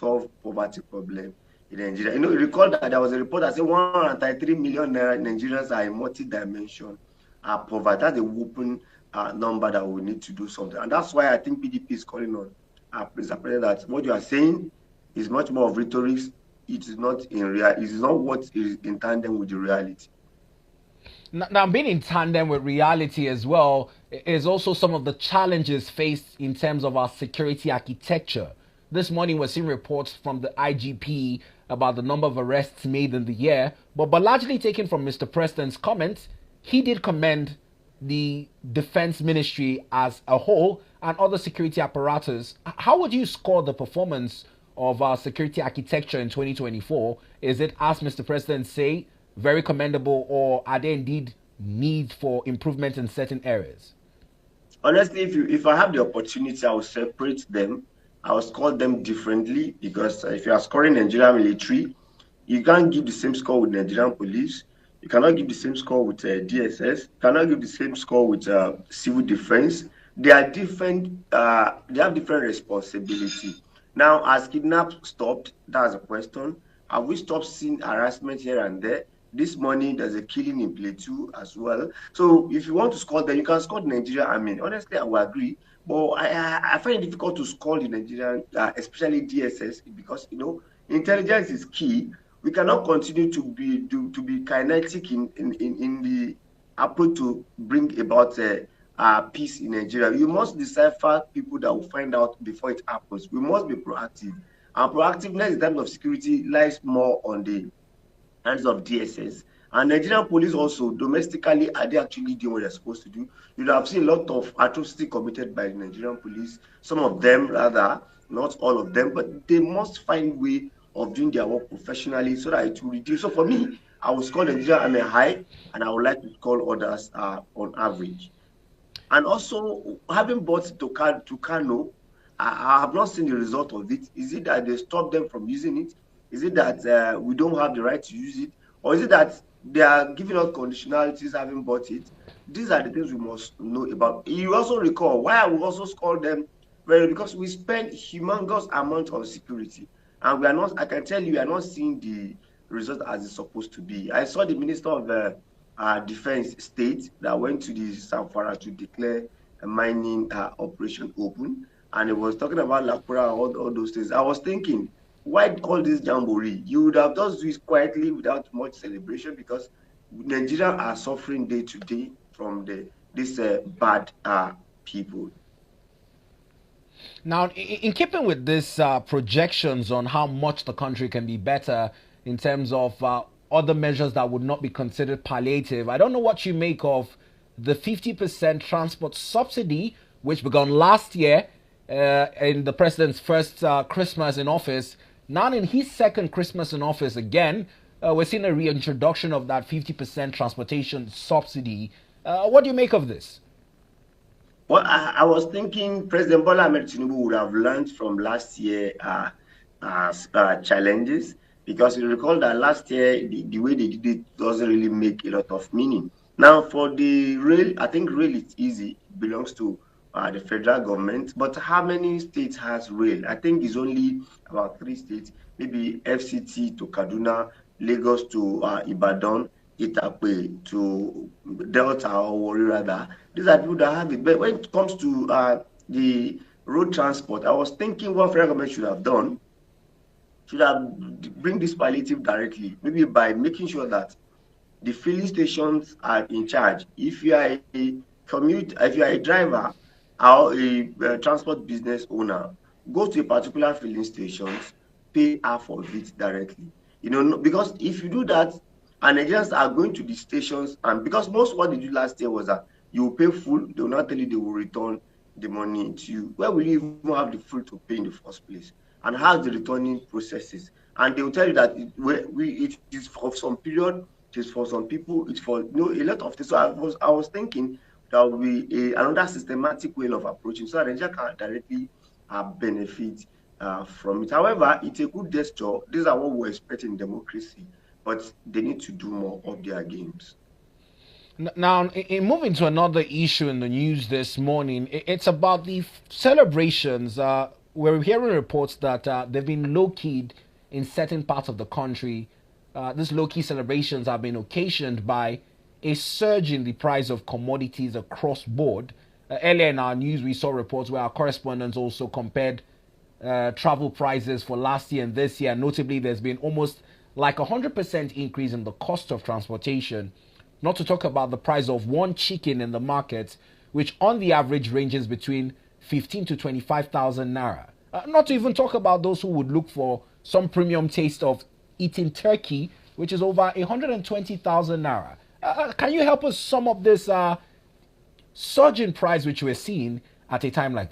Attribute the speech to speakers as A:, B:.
A: solve poverty problem in Nigeria. You recall that there was a report that said 133 million Nigerians are in multi-dimension poverty. That's a whooping number that we need to do something. And that's why I think PDP is calling on Mr. President that what you are saying is much more of rhetoric. It is not in real. It is not what is in tandem with the reality.
B: Now, being in tandem with reality as well is also some of the challenges faced in terms of our security architecture. This morning, we're seeing reports from the IGP about the number of arrests made in the year, but largely taken from Mr. President's comments, he did commend the defense ministry as a whole and other security apparatus. How would you score the performance of our security architecture in 2024? Is it, as Mr. President say, very commendable, or are there indeed need for improvement in certain areas?
A: Honestly, if I have the opportunity, I will separate them. I will score them differently because if you are scoring Nigerian military, you can't give the same score with Nigerian police. You cannot give the same score with DSS. You cannot give the same score with civil defense. They are different. They have different responsibility. Now, has kidnap stopped? That's a question. Have we stopped seeing harassment here and there? This morning, there's a killing in Plateau as well. So if you want to score them, you can score the Nigerian army. Honestly, I will agree. But I find it difficult to score the Nigerian, especially DSS, because, intelligence is key. We cannot continue to be kinetic in the approach to bring about peace in Nigeria. You must decipher people that will find out before it happens. We must be proactive. And proactiveness in terms of security lies more on the hands of DSS. And Nigerian police also, domestically, are they actually doing what they're supposed to do? You have seen a lot of atrocity committed by the Nigerian police. Some of them, rather, not all of them, but they must find way of doing their work professionally so that it will reduce. So for me, I will score Nigeria on a high, and I would like to call others on average. And also, having bought to Kano, I have not seen the result of it. Is it that they stopped them from using it? Is it that we don't have the right to use it? Or is it that they are giving us conditionalities having bought it? These are the things we must know about. You also recall why I will also score them well, because we spend humongous amount on security. And we are not, I can tell you, we are not seeing the result as it's supposed to be. I saw the Minister of Defense state that went to the Zamfara to declare a mining operation open. And it was talking about Lakura and all those things. I was thinking, why all this jamboree? You would have just do it quietly without much celebration, because Nigerians are suffering day to day from this bad people.
B: Now, in keeping with this projections on how much the country can be better in terms of other measures that would not be considered palliative, I don't know what you make of the 50% transport subsidy, which began last year in the president's first Christmas in office. Now, in his second Christmas in office again, we're seeing a reintroduction of that 50% transportation subsidy. What do you make of this?
A: Well, I was thinking President Bola Ahmed Tinubu would have learned from last year challenges, because you recall that last year the way they did it doesn't really make a lot of meaning. Now, for the rail, I think rail is easy, it belongs to the federal government. But how many states has rail? I think it's only about 3 states, maybe FCT to Kaduna, Lagos to Ibadan, Itape to Delta or Warri rather. These are people that have it. But when it comes to the road transport, I was thinking what federal government should have done, should have bring this palliative directly, maybe by making sure that the filling stations are in charge. If you are if you are a driver or a transport business owner, go to a particular filling stations, pay half of it directly. Because if you do that, and Nigerians are going to the stations, and because most what they did last year was that you will pay full, they will not tell you they will return the money to you. Where will you even have the full to pay in the first place? And how the returning processes? And they will tell you that it is for some period, it is for some people, it's for a lot of things. So I was thinking there will be another systematic way of approaching, so that Nigeria can directly benefit from it. However, it's a good gesture. These are what we expect in democracy, but they need to do more of their games.
B: Now, in moving to another issue in the news this morning, it's about the celebrations we're hearing reports that they've been low-keyed in certain parts of the country. These low-key celebrations have been occasioned by a surge in the price of commodities across board. Earlier in our news, we saw reports where our correspondents also compared travel prices for last year and this year. Notably, there's been almost like 100% increase in the cost of transportation. Not to talk about the price of one chicken in the market, which on the average ranges between 15 to 25,000 naira. Not to even talk about those who would look for some premium taste of eating turkey, which is over 120,000 naira. Can you help us sum up this surge in price which we're seeing at a time like